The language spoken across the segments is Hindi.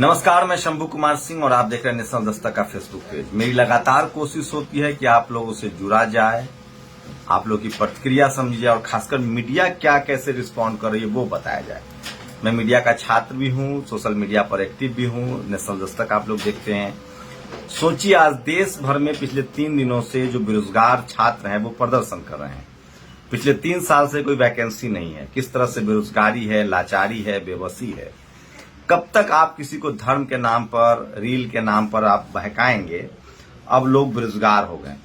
नमस्कार, मैं शंभू कुमार सिंह और आप देख रहे हैं नेशनल दस्तक का फेसबुक पेज। मेरी लगातार कोशिश होती है कि आप लोगों से जुड़ा जाए, आप लोगों की प्रतिक्रिया समझी जाए और खासकर मीडिया क्या कैसे रिस्पॉन्ड कर रही है वो बताया जाए। मैं मीडिया का छात्र भी हूं, सोशल मीडिया पर एक्टिव भी हूं। नेशनल दस्तक आप लोग देखते हैं। सोचिए, आज देश भर में पिछले 3 दिनों से जो बेरोजगार छात्र हैं वो प्रदर्शन कर रहे हैं। पिछले 3 साल से कोई वैकेंसी नहीं है। किस तरह से बेरोजगारी है, लाचारी है, बेबसी है। कब तक आप किसी को धर्म के नाम पर, रील के नाम पर आप बहकाएंगे। अब लोग बेरोजगार हो गए।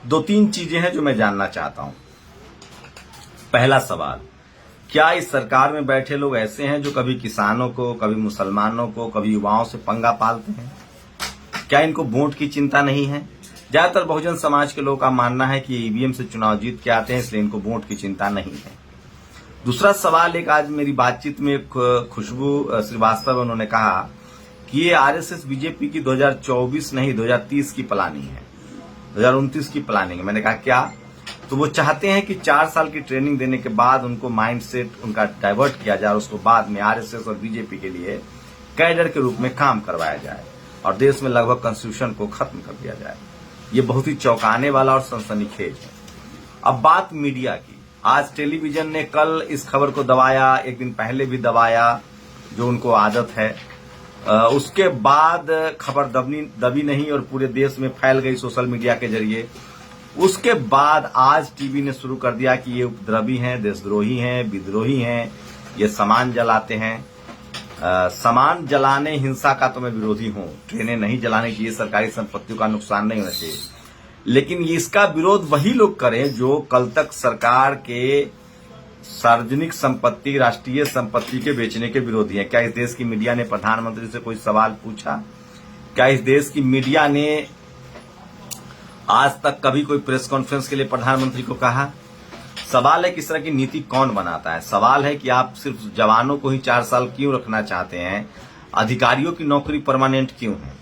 2-3 चीजें हैं जो मैं जानना चाहता हूं। पहला सवाल, क्या इस सरकार में बैठे लोग ऐसे हैं जो कभी किसानों को, कभी मुसलमानों को, कभी युवाओं से पंगा पालते हैं? क्या इनको वोट की चिंता नहीं है? ज्यादातर बहुजन समाज के लोगों का मानना है कि ईवीएम से चुनाव जीत के आते हैं, इसलिए इनको वोट की चिंता नहीं है। दूसरा सवाल, एक आज मेरी बातचीत में खुशबू श्रीवास्तव उन्होंने कहा कि ये आरएसएस बीजेपी की 2024 नहीं 2030 की प्लानिंग है, 2029 की प्लानिंग है। मैंने कहा क्या? तो वो चाहते हैं कि 4 साल की ट्रेनिंग देने के बाद उनको माइंडसेट उनका डाइवर्ट किया जाए और उसको बाद में आरएसएस और बीजेपी के लिए कैडर के रूप में काम करवाया जाए और देश में लगभग कॉन्स्टिट्यूशन को खत्म कर दिया जाए। ये बहुत ही चौंकाने वाला और सनसनीखेज है। अब बात मीडिया की। आज टेलीविजन ने कल इस खबर को दबाया, एक दिन पहले भी दबाया, जो उनको आदत है। उसके बाद खबर दबी नहीं और पूरे देश में फैल गई सोशल मीडिया के जरिए। उसके बाद आज टीवी ने शुरू कर दिया कि ये उपद्रवी हैं, देशद्रोही हैं, विद्रोही हैं, ये सामान जलाते हैं। सामान जलाने, हिंसा का तो मैं विरोधी हूं। ट्रेनें नहीं जलाने चाहिए, सरकारी संपत्तियों का नुकसान नहीं होना चाहिए, लेकिन इसका विरोध वही लोग करें जो कल तक सरकार के सार्वजनिक संपत्ति, राष्ट्रीय संपत्ति के बेचने के विरोधी हैं। क्या इस देश की मीडिया ने प्रधानमंत्री से कोई सवाल पूछा? क्या इस देश की मीडिया ने आज तक कभी कोई प्रेस कॉन्फ्रेंस के लिए प्रधानमंत्री को कहा? सवाल है कि इस तरह की नीति कौन बनाता है। सवाल है कि आप सिर्फ जवानों को ही 4 साल क्यों रखना चाहते हैं, अधिकारियों की नौकरी परमानेंट क्यों है?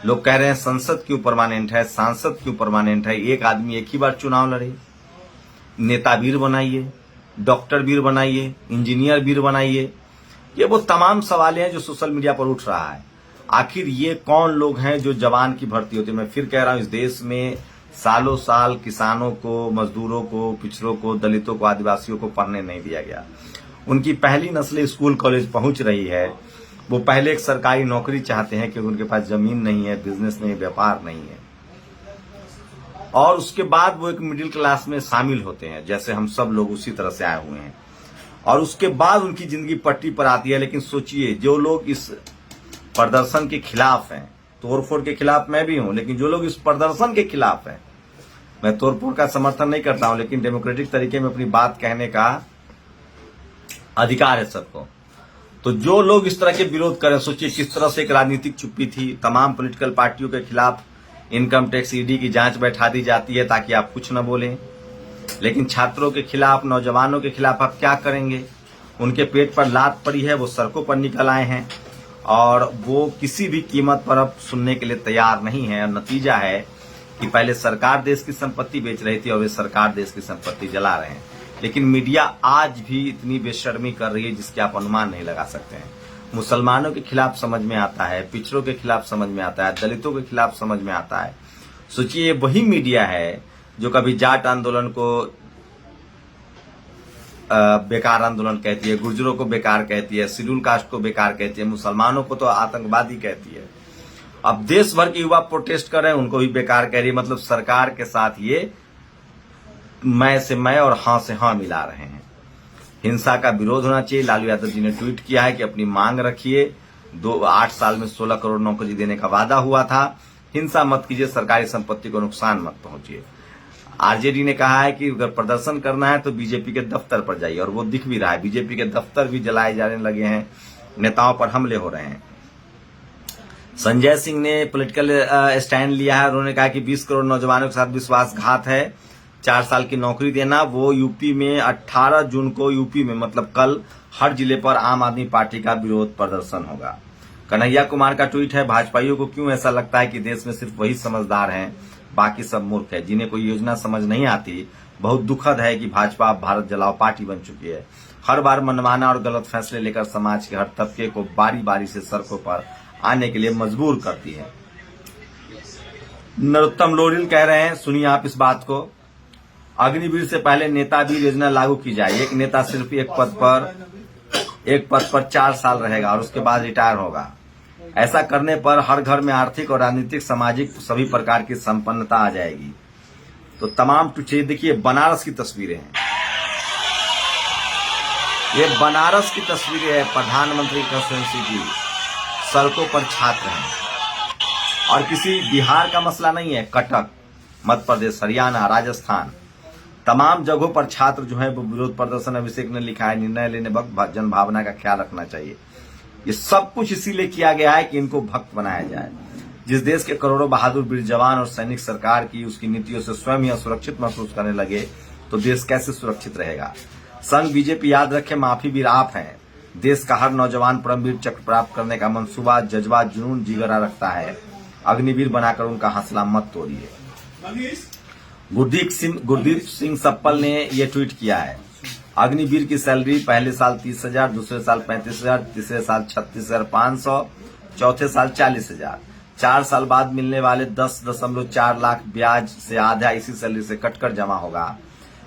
लोग कह रहे हैं संसद क्यों परमानेंट है, सांसद क्यों परमानेंट है? एक आदमी एक ही बार चुनाव लड़े। नेता वीर बनाइए, डॉक्टर वीर बनाइए, इंजीनियर वीर बनाइए। ये वो तमाम सवाल हैं जो सोशल मीडिया पर उठ रहा है। आखिर ये कौन लोग हैं जो जवान की भर्ती होती है? मैं फिर कह रहा हूं, इस देश में सालों साल किसानों को, मजदूरों को, पिछड़ों को, दलितों को, आदिवासियों को पढ़ने नहीं दिया गया। उनकी पहली नस्लें स्कूल कॉलेज पहुंच रही है। वो पहले एक सरकारी नौकरी चाहते हैं क्योंकि उनके पास जमीन नहीं है, बिजनेस नहीं, व्यापार नहीं है, और उसके बाद वो एक मिडिल क्लास में शामिल होते हैं, जैसे हम सब लोग उसी तरह से आए हुए हैं, और उसके बाद उनकी जिंदगी पट्टी पर आती है। लेकिन सोचिए, जो लोग इस प्रदर्शन के खिलाफ हैं, तोड़फोड़ के खिलाफ मैं भी हूं, लेकिन जो लोग इस प्रदर्शन के खिलाफ हैं, मैं तोड़फोड़ का समर्थन नहीं करता हूं, लेकिन डेमोक्रेटिक तरीके में अपनी बात कहने का अधिकार है सबको। तो जो लोग इस तरह के विरोध करें, सोचिए किस तरह से एक राजनीतिक चुप्पी थी। तमाम पॉलिटिकल पार्टियों के खिलाफ इनकम टैक्स, ईडी की जांच बैठा दी जाती है ताकि आप कुछ न बोलें, लेकिन छात्रों के खिलाफ, नौजवानों के खिलाफ आप क्या करेंगे? उनके पेट पर लात पड़ी है, वो सड़कों पर निकल आए हैं और वो किसी भी कीमत पर अब सुनने के लिए तैयार नहीं है। नतीजा है कि पहले सरकार देश की संपत्ति बेच रही थी और वे सरकार देश की संपत्ति जला रहे हैं। लेकिन मीडिया आज भी इतनी बेशर्मी कर रही है जिसके आप अनुमान नहीं लगा सकते हैं। मुसलमानों के खिलाफ समझ में आता है, पिछड़ों के खिलाफ समझ में आता है, दलितों के खिलाफ समझ में आता है। सोचिए, वही मीडिया है जो कभी जाट आंदोलन को बेकार आंदोलन कहती है, गुर्जरों को बेकार कहती है, शेड्यूल कास्ट को बेकार कहती है, मुसलमानों को तो आतंकवादी कहती है। अब देश भर के युवा प्रोटेस्ट कर रहे हैं, उनको भी बेकार कह रही है। मतलब सरकार के साथ ये मैं से मैं और हां से हां मिला रहे हैं। हिंसा का विरोध होना चाहिए। लालू यादव जी ने ट्वीट किया है कि अपनी मांग रखिए। 8 साल में 16 करोड़ नौकरी देने का वादा हुआ था। हिंसा मत कीजिए, सरकारी संपत्ति को नुकसान मत पहुंचिए। आरजेडी ने कहा है कि अगर प्रदर्शन करना है तो बीजेपी के दफ्तर पर जाइए, और वो दिख भी रहा है। बीजेपी के दफ्तर भी जलाए जाने लगे हैं, नेताओं पर हमले हो रहे हैं। संजय सिंह ने पॉलिटिकल स्टैंड लिया है। उन्होंने कहा कि 20 करोड़ नौजवानों के साथ विश्वासघात है, 4 साल की नौकरी देना। वो यूपी में 18 जून को, यूपी में मतलब कल, हर जिले पर आम आदमी पार्टी का विरोध प्रदर्शन होगा। कन्हैया कुमार का ट्वीट है, भाजपाइयों को क्यों ऐसा लगता है कि देश में सिर्फ वही समझदार हैं, बाकी सब मूर्ख है। जिन्हें कोई योजना समझ नहीं आती बहुत दुखद है कि भाजपा अब भारत जलाओ पार्टी बन चुकी है। हर बार मनमाना और गलत फैसले लेकर समाज के हर तबके को बारी बारी से सड़कों पर आने के लिए मजबूर करती है। नरोत्तम लोरिल कह रहे हैं, सुनिए आप इस बात को, अग्निवीर से पहले नेतावीर योजना लागू की जाए। एक नेता सिर्फ एक पद पर 4 साल रहेगा और उसके बाद रिटायर होगा। ऐसा करने पर हर घर में आर्थिक और राजनीतिक सामाजिक सभी प्रकार की संपन्नता आ जाएगी। तो तमाम टुचे देखिए, बनारस की तस्वीरें हैं, ये बनारस की तस्वीरें है प्रधानमंत्री कंस्टिट्यूंसी की। सड़कों पर छात्र हैं और किसी बिहार का मसला नहीं है, कटक, मध्य प्रदेश, हरियाणा, राजस्थान, तमाम जगहों पर छात्र जो है वो विरोध प्रदर्शन। अभिषेक ने लिखा है, निर्णय लेने वक्त जन भावना का ख्याल रखना चाहिए। ये सब कुछ इसीलिए किया गया है कि इनको भक्त बनाया जाए। जिस देश के करोड़ों बहादुर वीर जवान और सैनिक सरकार की उसकी नीतियों से स्वयं ही असुरक्षित महसूस करने लगे तो देश कैसे सुरक्षित रहेगा। संघ बीजेपी याद रखे, माफी भी आप हैं। देश का हर नौजवान परमवीर चक्र प्राप्त करने का मंसूबा, जज्बा, जुनून, जिगरा रखता है। अग्निवीर बनाकर उनका हौसला मत तोड़िए। गुरदीप सिंह सप्पल ने ये ट्वीट किया है, अग्निवीर की सैलरी पहले साल 30,000, दूसरे साल 35,000, तीसरे साल 36,500, चौथे साल 40,000। 4 साल बाद मिलने वाले 10.4 लाख ब्याज से आधा इसी सैलरी से कटकर जमा होगा।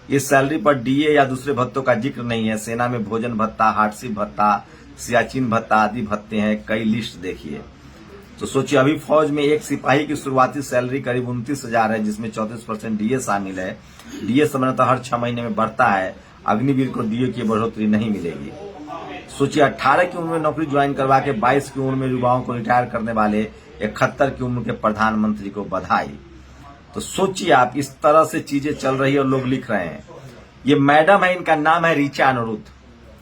इस सैलरी पर डीए या दूसरे भत्तों का जिक्र नहीं है। सेना में भोजन भत्ता, हार्डशिप भत्ता, सियाचिन भत्ता आदि भत्ते हैं, कई लिस्ट देखिए। तो सोचिए, अभी फौज में एक सिपाही की शुरुआती सैलरी करीब 29,000 है, जिसमें 34% डीए शामिल है। डीए सामान्यतः हर 6 महीने में बढ़ता है। अग्निवीर को डीए की बढ़ोतरी नहीं मिलेगी। सोचिए, 18 की उम्र में नौकरी ज्वाइन करवा के 22 की उम्र में युवाओं को रिटायर करने वाले 71 की उम्र के प्रधानमंत्री को बधाई। तो सोचिए आप, इस तरह से चीजें चल रही है और लोग लिख रहे हैं। ये मैडम है, इनका नाम है ऋचा अनिरुद्ध,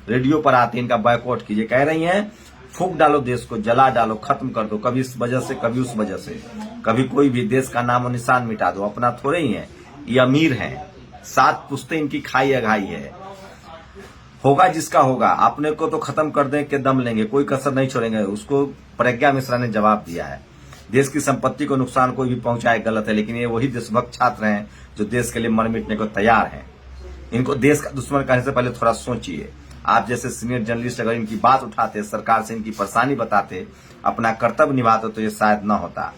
रेडियो पर आते, इनका बायकॉट कीजिए। कह रही हैं, फूंक डालो देश को, जला डालो, खत्म कर दो, कभी इस वजह से, कभी उस वजह से, कभी कोई भी, देश का नाम और निशान मिटा दो। अपना थोड़े ही है, ये अमीर हैं, 7 पुश्तें इनकी खाई अघाई है। होगा जिसका होगा, अपने को तो खत्म कर दें के दम लेंगे, कोई कसर नहीं छोड़ेंगे। उसको प्रज्ञा मिश्रा ने जवाब दिया है। देश की संपत्ति को नुकसान कोई भी पहुंचाए गलत है, लेकिन ये वही देशभक्त छात्र हैं जो देश के लिए मर मिटने को तैयार हैं। इनको देश का दुश्मन कहने से पहले थोड़ा सोचिए। आप जैसे सीनियर जर्नलिस्ट अगर इनकी बात उठाते, सरकार से इनकी परेशानी बताते, अपना कर्तव्य निभाते तो ये शायद न होता।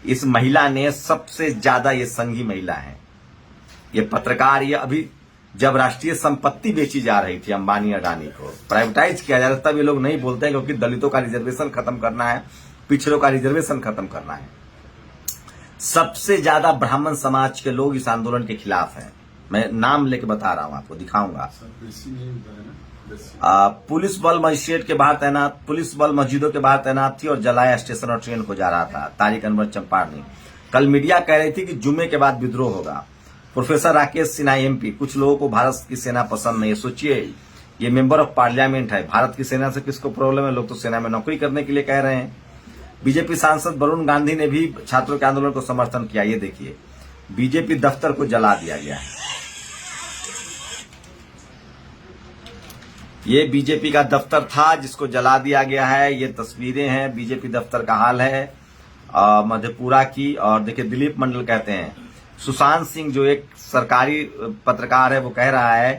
इस महिला ने सबसे ज्यादा, ये संघी महिला है, ये पत्रकार, ये अभी जब राष्ट्रीय संपत्ति बेची जा रही थी अंबानी अडानी को, प्राइवेटाइज किया जा रहा था, तब ये लोग नहीं बोलते हैं क्योंकि दलितों का रिजर्वेशन खत्म करना है, पिछड़ों का रिजर्वेशन खत्म करना है। सबसे ज्यादा ब्राह्मण समाज के लोग इस आंदोलन के खिलाफ हैं। मैं नाम लेके बता रहा हूं, आपको दिखाऊंगा। पुलिस बल मजिस्ट्रेट के बाहर तैनात, पुलिस बल मस्जिदों के बाहर तैनात थी और जलाया स्टेशन और ट्रेन को जा रहा था। तारिक अनवर चंपारनी। कल मीडिया कह रही थी कि जुम्मे के बाद विद्रोह होगा। प्रोफेसर राकेश सिन्हा एमपी, कुछ लोगों को भारत की सेना पसंद नहीं है। सोचिए, ये मेंबर ऑफ पार्लियामेंट है, भारत की सेना से किसको प्रॉब्लम है? लोग तो सेना में नौकरी करने के लिए कह रहे हैं। बीजेपी सांसद वरुण गांधी ने भी छात्रों के आंदोलन को समर्थन किया। ये देखिए, बीजेपी दफ्तर को जला दिया गया है। ये बीजेपी का दफ्तर था जिसको जला दिया गया है। ये तस्वीरें हैं, बीजेपी दफ्तर का हाल है मधेपुरा की। और देखिए, दिलीप मंडल कहते हैं, सुशांत सिंह जो एक सरकारी पत्रकार है वो कह रहा है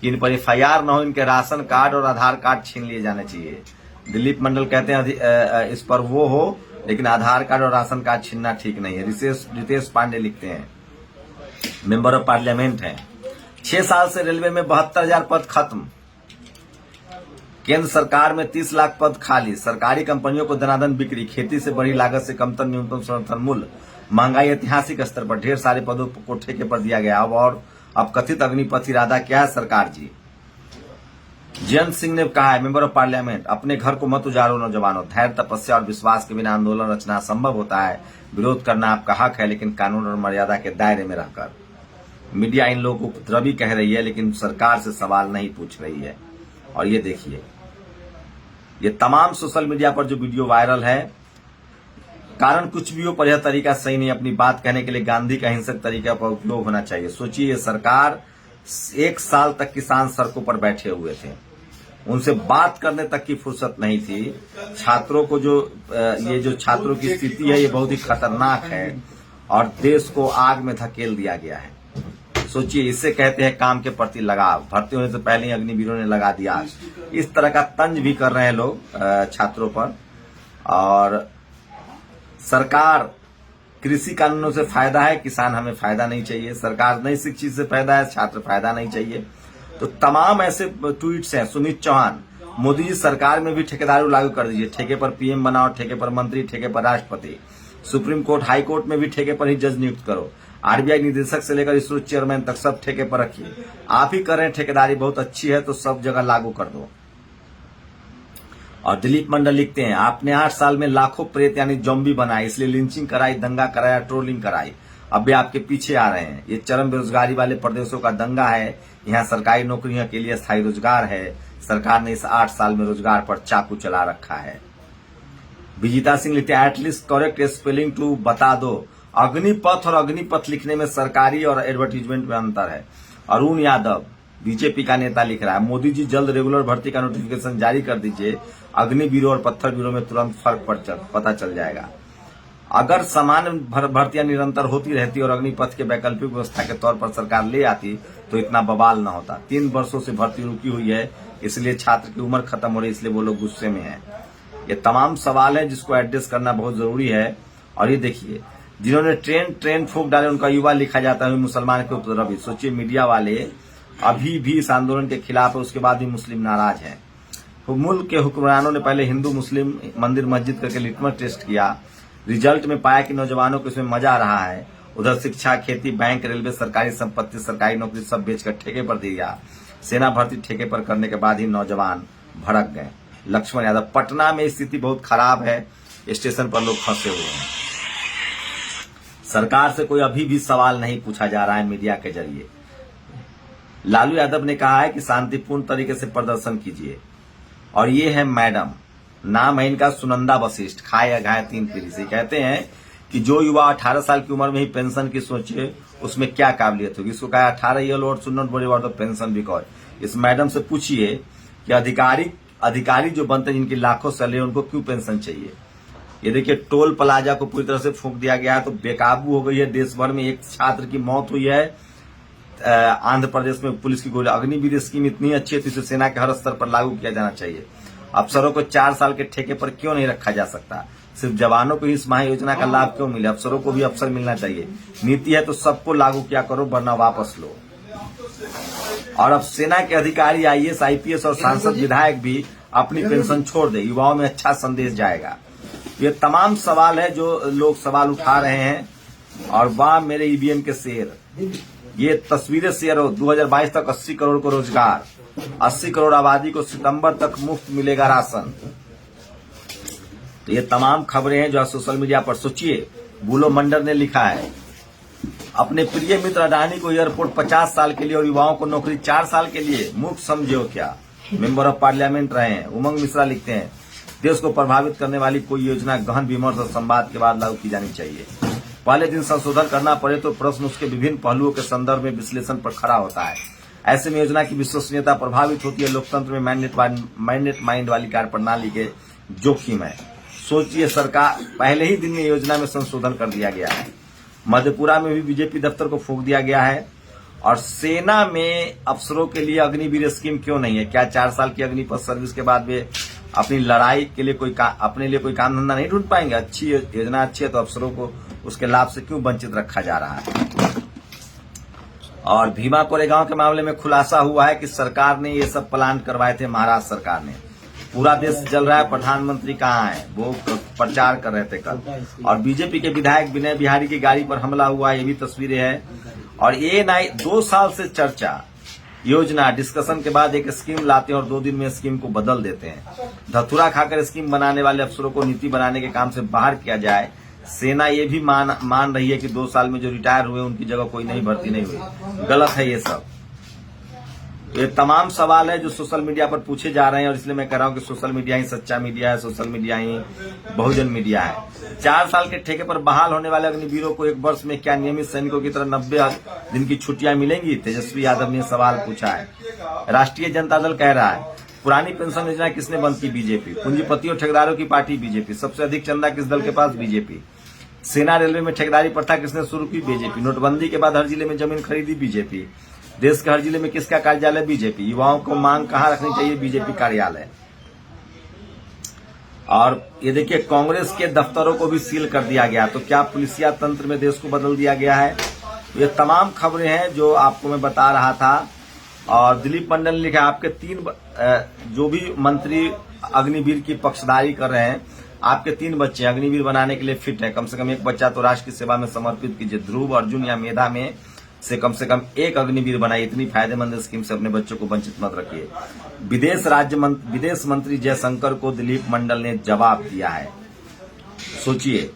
कि इन पर एफआईआर न हो, इनके राशन कार्ड और आधार कार्ड छीन लिए जाने चाहिए। दिलीप मंडल कहते हैं इस पर वो हो, लेकिन आधार कार्ड और राशन कार्ड छीनना ठीक नहीं है। रितेश पांडे लिखते हैं, मेंबर ऑफ पार्लियामेंट हैं। 6 साल से रेलवे में 72,000 पद खत्म। केंद्र सरकार में 30 लाख पद खाली। सरकारी कंपनियों को दनादन बिक्री। खेती से बड़ी लागत से कमतर न्यूनतम समर्थन मूल्य। महंगाई ऐतिहासिक स्तर पर। ढेर सारे पदों को ठेके पर दिया गया। अब कथित अग्निपथ इरादा क्या है सरकार जी? जयंत सिंह ने कहा है, मेंबर ऑफ पार्लियामेंट, अपने घर को मत उजाड़ो नौजवानों। धैर्य, तपस्या और विश्वास के बिना आंदोलन रचना असंभव होता है। विरोध करना आपका हक है, लेकिन कानून और मर्यादा के दायरे में रहकर। मीडिया इन लोगों को उपद्रवी कह रही है, लेकिन सरकार से सवाल नहीं पूछ रही है। और ये देखिए, ये तमाम सोशल मीडिया पर जो वीडियो वायरल है, कारण कुछ भी हो पर यह तरीका सही नहीं। अपनी बात कहने के लिए गांधी का हिंसक तरीका पर उपयोग होना चाहिए। सोचिए, ये सरकार 1 साल तक किसान सड़कों पर बैठे हुए थे, उनसे बात करने तक की फुर्सत नहीं थी। छात्रों को ये जो छात्रों की स्थिति है, ये बहुत ही खतरनाक है और देश को आग में धकेल दिया गया है। सोचिए, इससे कहते हैं काम के प्रति लगाव। भर्ती होने से पहले ही अग्निवीरों ने लगा दिया। इस तरह का तंज भी कर रहे हैं लोग छात्रों पर। और सरकार कृषि कानूनों से फायदा है, किसान हमें फायदा नहीं चाहिए। सरकार नई शिक्षित से फायदा है, छात्र फायदा नहीं चाहिए। तो तमाम ऐसे ट्वीट्स हैं। सुमित चौहान, मोदी जी सरकार में भी ठेकेदारी लागू कर दीजिए। ठेके पर पीएम बनाओ, ठेके पर मंत्री, ठेके पर राष्ट्रपति। सुप्रीम कोर्ट, हाई कोर्ट में भी ठेके पर ही जज नियुक्त करो। आरबीआई निदेशक से लेकर इसरो चेयरमैन तक सब ठेके पर रखिए। आप ही कर रहे हैं ठेकेदारी, बहुत अच्छी है तो सब जगह लागू कर दो। और दिलीप मंडल लिखते हैं, आपने 8 साल में लाखों प्रेत यानी जॉम्बी बनाए, इसलिए लिंचिंग कराई, दंगा कराया, ट्रोलिंग कराई। अब भी आपके पीछे आ रहे हैं। ये चरम बेरोजगारी वाले प्रदेशों का दंगा है। यहाँ सरकारी नौकरियों के लिए स्थायी रोजगार है। सरकार ने इस 8 साल में रोजगार पर चाकू चला रखा है। विजिता सिंह लिखते हैं, एटलीस्ट करेक्ट स्पेलिंग टू बता दो। अग्निपथ और अग्निपथ लिखने में सरकारी और एडवर्टीजमेंट में अंतर है। अरुण यादव बीजेपी का नेता लिख रहा है, मोदी जी जल्द रेगुलर भर्ती का नोटिफिकेशन जारी कर दीजिए। अग्निवीरों और पत्थर वीरों में तुरंत फर्क पता चल जाएगा। अगर समान भर्तियां निरंतर होती रहती और अग्निपथ के वैकल्पिक व्यवस्था के तौर पर सरकार ले आती तो इतना बवाल न होता। 3 वर्षों से भर्ती रुकी हुई है, इसलिए छात्र की उम्र खत्म हो रही है, इसलिए वो लोग गुस्से में हैं। ये तमाम सवाल है जिसको एड्रेस करना बहुत जरूरी है। और ये देखिए, जिन्होंने ट्रेन फूंक डाले उनका युवा लिखा जाता है मुसलमान के उपद्रवी। सोचिए, मीडिया वाले अभी भी इस आंदोलन के खिलाफ है, उसके बाद भी मुस्लिम नाराज हैं। मुल्क के हुक्मरानों ने पहले हिंदू मुस्लिम मंदिर मस्जिद करके लिटमस टेस्ट किया। रिजल्ट में पाया कि नौजवानों को इसमें मजा आ रहा है। उधर शिक्षा, खेती, बैंक, रेलवे, सरकारी संपत्ति, सरकारी नौकरी सब बेचकर ठेके पर दिया। सेना भर्ती ठेके पर करने के बाद ही नौजवान भड़क गए। लक्ष्मण यादव, पटना में स्थिति बहुत खराब है, स्टेशन पर लोग फंसे हुए हैं। सरकार से कोई अभी भी सवाल नहीं पूछा जा रहा है मीडिया के जरिए। लालू यादव ने कहा है कि शांतिपूर्ण तरीके से प्रदर्शन कीजिए। और ये है मैडम, नाम है इनका सुनंदा वशिष्ठ, खाए अघाए 3 पीढ़ी से। कहते हैं कि जो युवा 18 साल की उम्र में ही पेंशन की सोचे उसमें क्या काबिलियत होगी। इसको कहा 18 year old should not worry about the pension because. इस मैडम से पूछिए कि अधिकारी जो बनते हैं जिनकी लाखों सैलरी, उनको क्यों पेंशन चाहिए। ये देखिए, टोल प्लाजा को पूरी तरह से फूंक दिया गया है तो बेकाबू हो गई है। देश भर में एक छात्र की मौत हुई है। आंध्र प्रदेश में पुलिस की गोली। अग्निवीर स्कीम इतनी अच्छी है तो इसे सेना के हर स्तर पर लागू किया जाना चाहिए। अफसरों को 4 साल के ठेके पर क्यों नहीं रखा जा सकता। सिर्फ जवानों को इस महायोजना का लाभ क्यों मिले। अफसरों को भी अवसर मिलना चाहिए। नीति है तो सबको लागू किया करो, वरना वापस लो। और अब सेना के अधिकारी, आईएएस, आईपीएस और सांसद विधायक भी अपनी पेंशन छोड़ दे। युवाओं में अच्छा संदेश जाएगा। ये तमाम सवाल है जो लोग सवाल उठा रहे हैं। और वाह मेरे ईवीएम के शेर, ये तस्वीरें शेयर हो। 2022 तक 80 करोड़ को रोजगार, 80 करोड़ आबादी को सितंबर तक मुफ्त मिलेगा राशन। तो ये तमाम खबरें हैं जो सोशल मीडिया पर। सोचिए, बुलो मंडल ने लिखा है, अपने प्रिय मित्र अडानी को एयरपोर्ट 50 साल के लिए और युवाओं को नौकरी 4 साल के लिए मुफ्त समझे हो क्या। मेंबर ऑफ पार्लियामेंट रहे हैं। उमंग मिश्रा लिखते हैं, देश को प्रभावित करने वाली कोई योजना गहन विमर्श और संवाद के बाद लागू की जानी चाहिए। पहले दिन संशोधन करना पड़े तो प्रश्न उसके विभिन्न पहलुओं के संदर्भ में विश्लेषण पर खड़ा होता है। ऐसे में योजना की विश्वसनीयता प्रभावित होती है। लोकतंत्र में मैंडेट माइंड वाली कार्यप्रणाली के जोखिम है। सोचिए, सरकार पहले ही दिन में योजना में संशोधन कर दिया गया है। मधेपुरा में भी बीजेपी दफ्तर को फूंक दिया गया है। और सेना में अफसरों के लिए अग्निवीर स्कीम क्यों नहीं है। क्या 4 साल की अग्निपथ सर्विस के बाद वे अपनी लड़ाई के लिए अपने लिए कोई काम धंधा नहीं ढूंढ पाएंगे। अच्छी योजना अच्छी है तो अफसरों को उसके लाभ से क्यों वंचित रखा जा रहा है। और भीमा कोरेगांव के मामले में खुलासा हुआ है कि सरकार ने ये सब प्लान करवाए थे। महाराष्ट्र सरकार ने। पूरा देश जल रहा है, प्रधानमंत्री कहाँ है, वो प्रचार कर रहे थे कल। और बीजेपी के विधायक विनय बिहारी की गाड़ी पर हमला हुआ, ये भी तस्वीरें हैं। और ये 2 साल से चर्चा, योजना, डिस्कशन के बाद एक स्कीम लाते हैं और 2 दिन में स्कीम को बदल देते हैं। धतूरा खाकर स्कीम बनाने वाले अफसरों को नीति बनाने के काम से बाहर किया जाए। सेना ये भी मान रही है कि 2 साल में जो रिटायर हुए उनकी जगह कोई नई भर्ती नहीं हुई। गलत है ये सब। ये तमाम सवाल है जो सोशल मीडिया पर पूछे जा रहे हैं। और इसलिए मैं कह रहा हूं कि सोशल मीडिया ही सच्चा मीडिया है, सोशल मीडिया ही बहुजन मीडिया है। 4 साल के ठेके पर बहाल होने वाले अग्निवीरों को 1 वर्ष में क्या नियमित सैनिकों की तरह 90 दिन की छुट्टियां मिलेंगी। तेजस्वी यादव ने सवाल पूछा है। राष्ट्रीय जनता दल कह रहा है, पुरानी पेंशन योजना किसने बंद की। बीजेपी। पूंजीपतियों ठेकेदारों की पार्टी बीजेपी। सबसे अधिक चंदा किस दल के पास। बीजेपी। सेना रेलवे में ठेकेदारी प्रथा किसने शुरू की? बीजेपी। नोटबंदी के बाद हर जिले में जमीन खरीदी? बीजेपी। देश के हर जिले में किसका कार्यालय? बीजेपी। युवाओं को मांग कहां रखनी चाहिए? बीजेपी कार्यालय। और ये देखिए, कांग्रेस के दफ्तरों को भी सील कर दिया गया। तो क्या पुलिसिया तंत्र में देश को बदल दिया गया है? ये तमाम खबरें हैं जो आपको मैं बता रहा था। और दिलीप मंडल ने लिखा, आपके 3 जो भी मंत्री अग्निवीर की पक्षधारी कर रहे हैं, आपके 3 बच्चे अग्निवीर बनाने के लिए फिट है। कम से कम एक बच्चा तो राष्ट्र की सेवा में समर्पित कीजिए। ध्रुव, अर्जुन या मेधा में से कम एक अग्निवीर बनाइए। इतनी फायदेमंद स्कीम से अपने बच्चों को वंचित मत रखिए। विदेश मंत्री जयशंकर को दिलीप मंडल ने जवाब दिया है। सोचिए,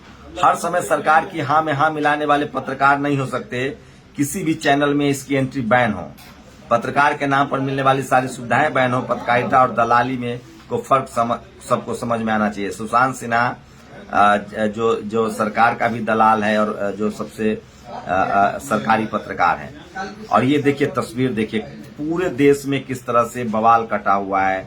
हर समय सरकार की हाँ में हाँ मिलाने वाले पत्रकार नहीं हो सकते। किसी भी चैनल में इसकी एंट्री बैन हो। पत्रकार के नाम पर मिलने वाली सारी सुविधाएं बैन हो। पत्रकारिता और दलाली में को फर्क सबको समझ में आना चाहिए। सुशांत सिन्हा जो सरकार का भी दलाल है और जो सबसे सरकारी पत्रकार है। और ये देखिए तस्वीर, देखिए पूरे देश में किस तरह से बवाल कटा हुआ है।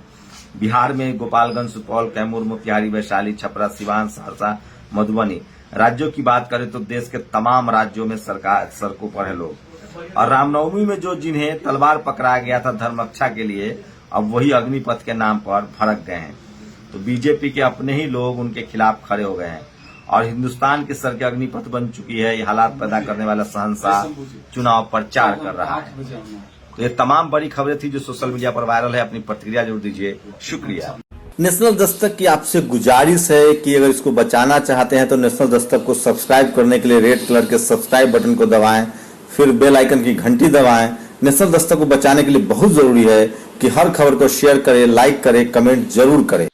बिहार में गोपालगंज, सुपौल, कैमूर, मोतिहारी, वैशाली, छपरा, सिवान, सहरसा, मधुबनी। राज्यों की बात करें तो देश के तमाम राज्यों में सरकार सड़कों पर है लोग। और रामनवमी में जो जिन्हें तलवार पकड़ाया गया था धर्म रक्षा के लिए, अब वही अग्निपथ के नाम पर भड़क गए हैं। तो बीजेपी के अपने ही लोग उनके खिलाफ खड़े हो गए हैं और हिंदुस्तान की सड़क अग्निपथ बन चुकी है। ये हालात पैदा करने वाला शहंशाह चुनाव प्रचार कर रहा है। तो ये तमाम बड़ी खबरें थी जो सोशल मीडिया पर वायरल है। अपनी प्रतिक्रिया जरूर दीजिए। शुक्रिया। नेशनल दस्तक की आपसे गुजारिश है कि अगर इसको बचाना चाहते हैं तो नेशनल दस्तक को सब्सक्राइब करने के लिए रेड कलर के सब्सक्राइब बटन को दबाएं, फिर बेल आइकन की घंटी दबाएं। नेशनल दस्तक को बचाने के लिए बहुत जरूरी है कि हर खबर को शेयर करें, लाइक करें, कमेंट जरूर करें।